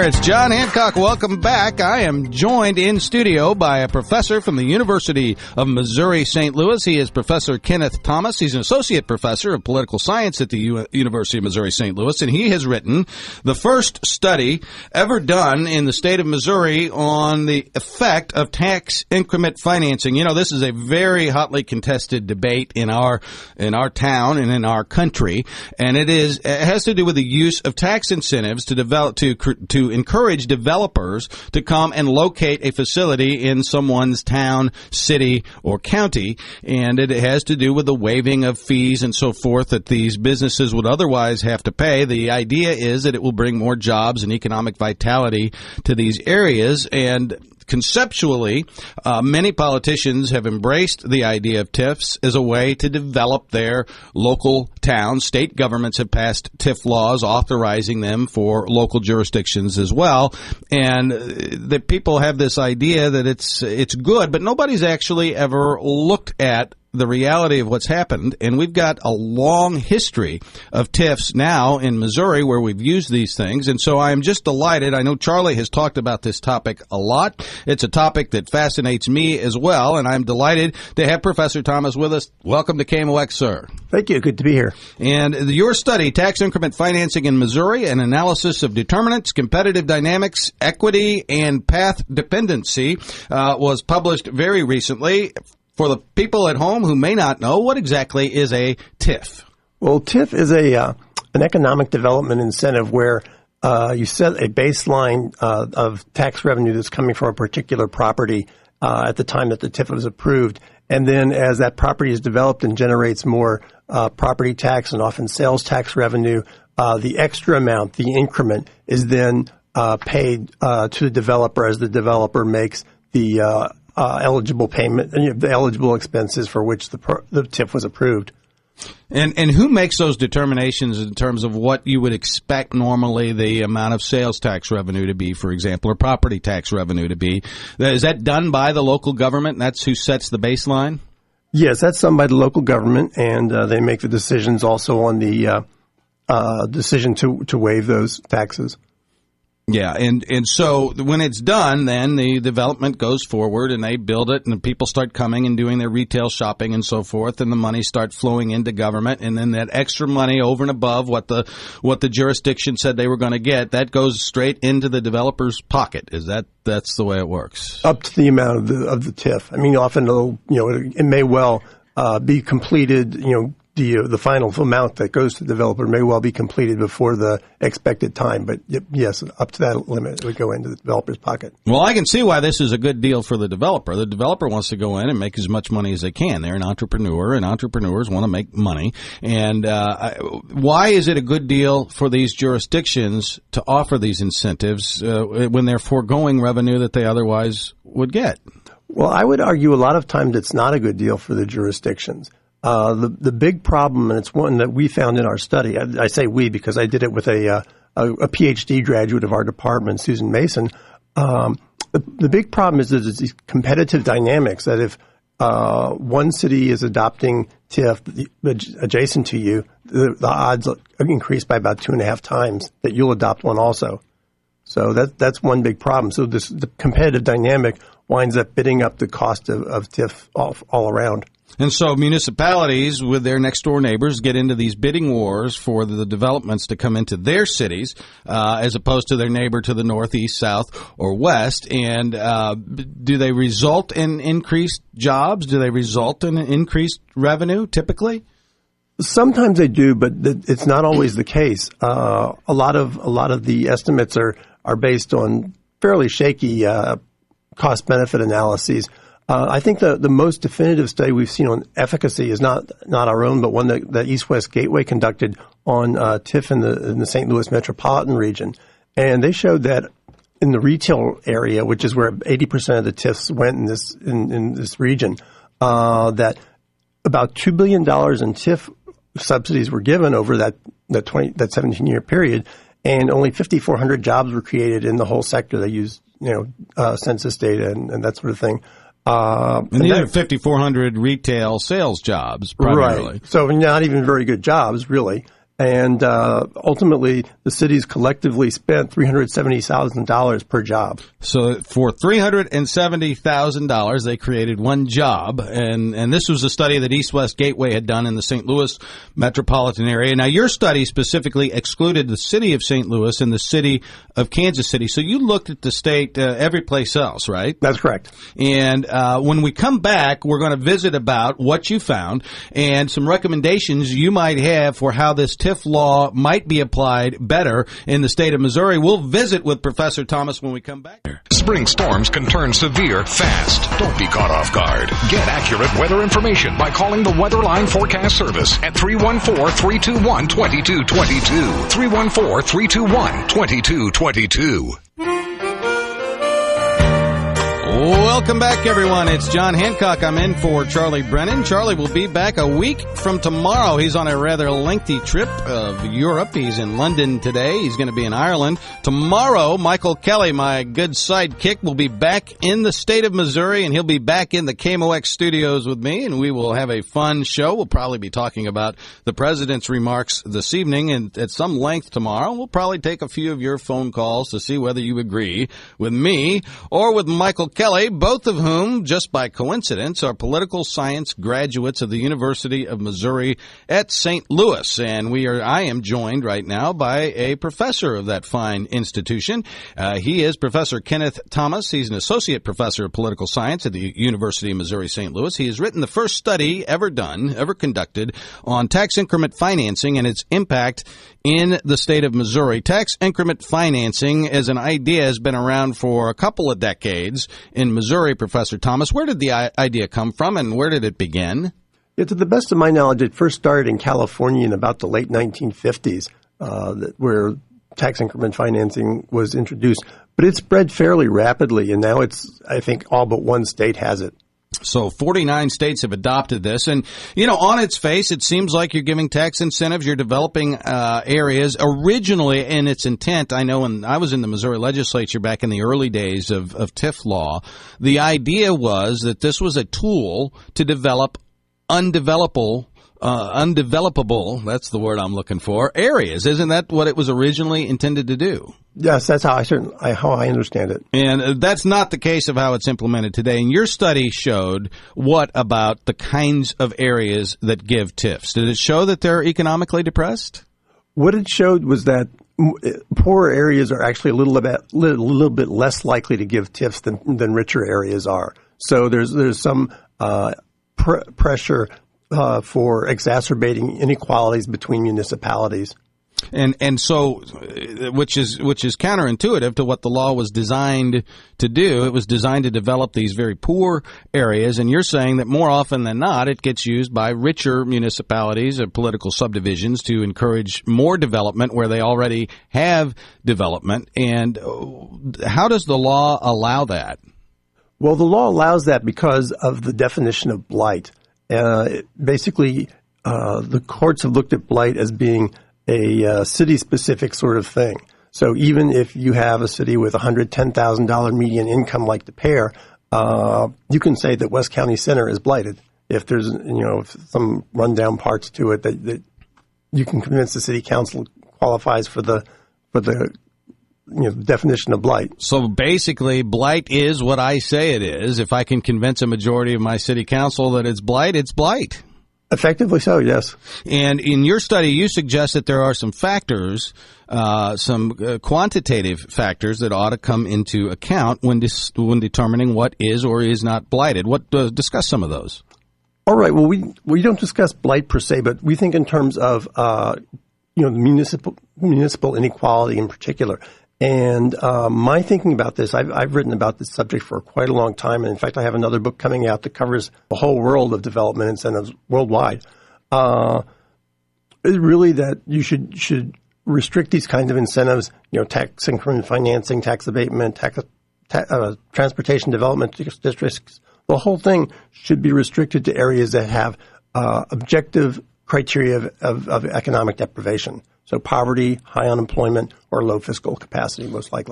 there, it's John Hancock. Welcome back. I am joined in studio by a professor from the University of Missouri St. Louis. He is Professor Kenneth Thomas. He's an associate professor of political science at the University of Missouri St. Louis, and he has written the first study ever done in the state of Missouri on the effect of tax increment financing. You know, this is a very hotly contested debate in our town and in our country, and it has to do with the use of tax incentives to encourage developers to come and locate a facility in someone's town, city, or county. And it has to do with the waiving of fees and so forth that these businesses would otherwise have to pay. The idea is that it will bring more jobs and economic vitality to these areas. And conceptually, many politicians have embraced the idea of TIFs as a way to develop their local towns. State governments have passed TIF laws authorizing them for local jurisdictions as well. And the people have this idea that it's good, but nobody's actually ever looked at the reality of what's happened, and we've got a long history of TIFs now in Missouri where we've used these things, and so I am just delighted. I know Charlie has talked about this topic a lot. It's a topic that fascinates me as well, and I'm delighted to have Professor Thomas with us. Welcome to KMOX, sir. Thank you. Good to be here. And your study, Tax Increment Financing in Missouri, an analysis of determinants, competitive dynamics, equity, and path dependency, was published very recently. For the people at home who may not know, what exactly is a TIF? Well, TIF is an economic development incentive where you set a baseline of tax revenue that's coming from a particular property at the time that the TIF was approved. And then as that property is developed and generates more property tax and often sales tax revenue, the extra amount, the increment, is then paid to the developer as the developer makes the eligible payment, the eligible expenses for which the TIF was approved. And who makes those determinations in terms of what you would expect normally the amount of sales tax revenue to be, for example, or property tax revenue to be? Is that done by the local government, and that's who sets the baseline? Yes, that's done by the local government, and they make the decisions also on the decision to waive those taxes. Yeah, and so when it's done, then the development goes forward and they build it and the people start coming and doing their retail shopping and so forth, and the money starts flowing into government, and then that extra money over and above what the jurisdiction said they were going to get, that goes straight into the developer's pocket. That's the way it works? Up to the amount of the TIF. I mean, often it may well be completed, the final amount that goes to the developer may well be completed before the expected time. But yes, up to that limit, it would go into the developer's pocket. Well, I can see why this is a good deal for the developer. The developer wants to go in and make as much money as they can. They're an entrepreneur, and entrepreneurs want to make money. And why is it a good deal for these jurisdictions to offer these incentives when they're foregoing revenue that they otherwise would get? Well, I would argue a lot of times it's not a good deal for the jurisdictions. The big problem, and it's one that we found in our study, I say we because I did it with a PhD graduate of our department, Susan Mason. The big problem is that there's these competitive dynamics that if one city is adopting TIF adjacent to you, the odds increase by about 2.5 times that you'll adopt one also. So that's one big problem. So the competitive dynamic winds up bidding up the cost of TIF all around. And so municipalities with their next-door neighbors get into these bidding wars for the developments to come into their cities as opposed to their neighbor to the north, east, south, or west. And do they result in increased jobs? Do they result in increased revenue typically? Sometimes they do, but it's not always the case. A lot of the estimates are based on fairly shaky cost-benefit analyses. I think the most definitive study we've seen on efficacy is not our own, but one that East-West Gateway conducted on TIF in the St. Louis metropolitan region. And they showed that in the retail area, which is where 80% of the TIFs went in this region, that about $2 billion in TIF subsidies were given over that 17-year period, and only 5,400 jobs were created in the whole sector. They used census data and that sort of thing. And these are 5,400 retail sales jobs, primarily. Right. So not even very good jobs, really. And ultimately, the cities collectively spent $370,000 per job. So for $370,000, they created one job. And this was a study that East West Gateway had done in the St. Louis metropolitan area. Now, your study specifically excluded the city of St. Louis and the city of Kansas City. So you looked at the state, every place else, right? That's correct. And when we come back, we're going to visit about what you found and some recommendations you might have for how this TIF law might be applied better in the state of Missouri. We'll visit with Professor Thomas when we come back. Spring storms can turn severe fast. Don't be caught off guard. Get accurate weather information by calling the Weatherline Forecast Service at 314-321-2222. 314-321-2222. Welcome back, everyone. It's John Hancock. I'm in for Charlie Brennan. Charlie will be back a week from tomorrow. He's on a rather lengthy trip of Europe. He's in London today. He's going to be in Ireland. Tomorrow, Michael Kelly, my good sidekick, will be back in the state of Missouri, and he'll be back in the KMOX studios with me, and we will have a fun show. We'll probably be talking about the president's remarks this evening and at some length tomorrow. We'll probably take a few of your phone calls to see whether you agree with me or with Michael Kelly, both of whom, just by coincidence, are political science graduates of the University of Missouri at St. Louis. And I am joined right now by a professor of that fine institution. He is Professor Kenneth Thomas. He's an associate professor of political science at the University of Missouri St. Louis. He has written the first study ever conducted on tax increment financing and its impact in the state of Missouri. Tax increment financing as an idea has been around for a couple of decades in Missouri, Professor Thomas. Where did the idea come from, and where did it begin? Yeah, to the best of my knowledge, it first started in California in about the late 1950s, where tax increment financing was introduced. But it spread fairly rapidly, and now I think all but one state has it. So 49 states have adopted this. And, on its face, it seems like you're giving tax incentives. You're developing areas. Originally, in its intent, I know when I was in the Missouri legislature back in the early days of TIF law, the idea was that this was a tool to develop undevelopable, that's the word I'm looking for, areas. Isn't that what it was originally intended to do? Yes, that's how I understand it. And that's not the case of how it's implemented today. And your study showed what about the kinds of areas that give TIFs? Did it show that they're economically depressed? What it showed was that poorer areas are actually a little bit less likely to give TIFs than richer areas are. So there's some pressure for exacerbating inequalities between municipalities. And so, which is counterintuitive to what the law was designed to do. It was designed to develop these very poor areas, and you're saying that more often than not, it gets used by richer municipalities or political subdivisions to encourage more development where they already have development. And how does the law allow that? Well, the law allows that because of the definition of blight. Basically, the courts have looked at blight as being a city-specific sort of thing. So even if you have a city with $110,000 median income like De Pere, you can say that West County Center is blighted. If there's some rundown parts to it that you can convince the city council qualifies for the definition of blight. So basically, blight is what I say it is. If I can convince a majority of my city council that it's blight, it's blight. Effectively so, yes. And in your study, you suggest that there are some factors, some quantitative factors that ought to come into account when determining what is or is not blighted. Discuss some of those. All right. Well, we don't discuss blight per se, but we think in terms of municipal inequality in particular. And my thinking about this, I've written about this subject for quite a long time. And in fact, I have another book coming out that covers the whole world of development incentives worldwide. It's really that you should restrict these kinds of incentives, tax increment financing, tax abatement, transportation development districts. The whole thing should be restricted to areas that have objective criteria of economic deprivation. So poverty, high unemployment, or low fiscal capacity, most likely.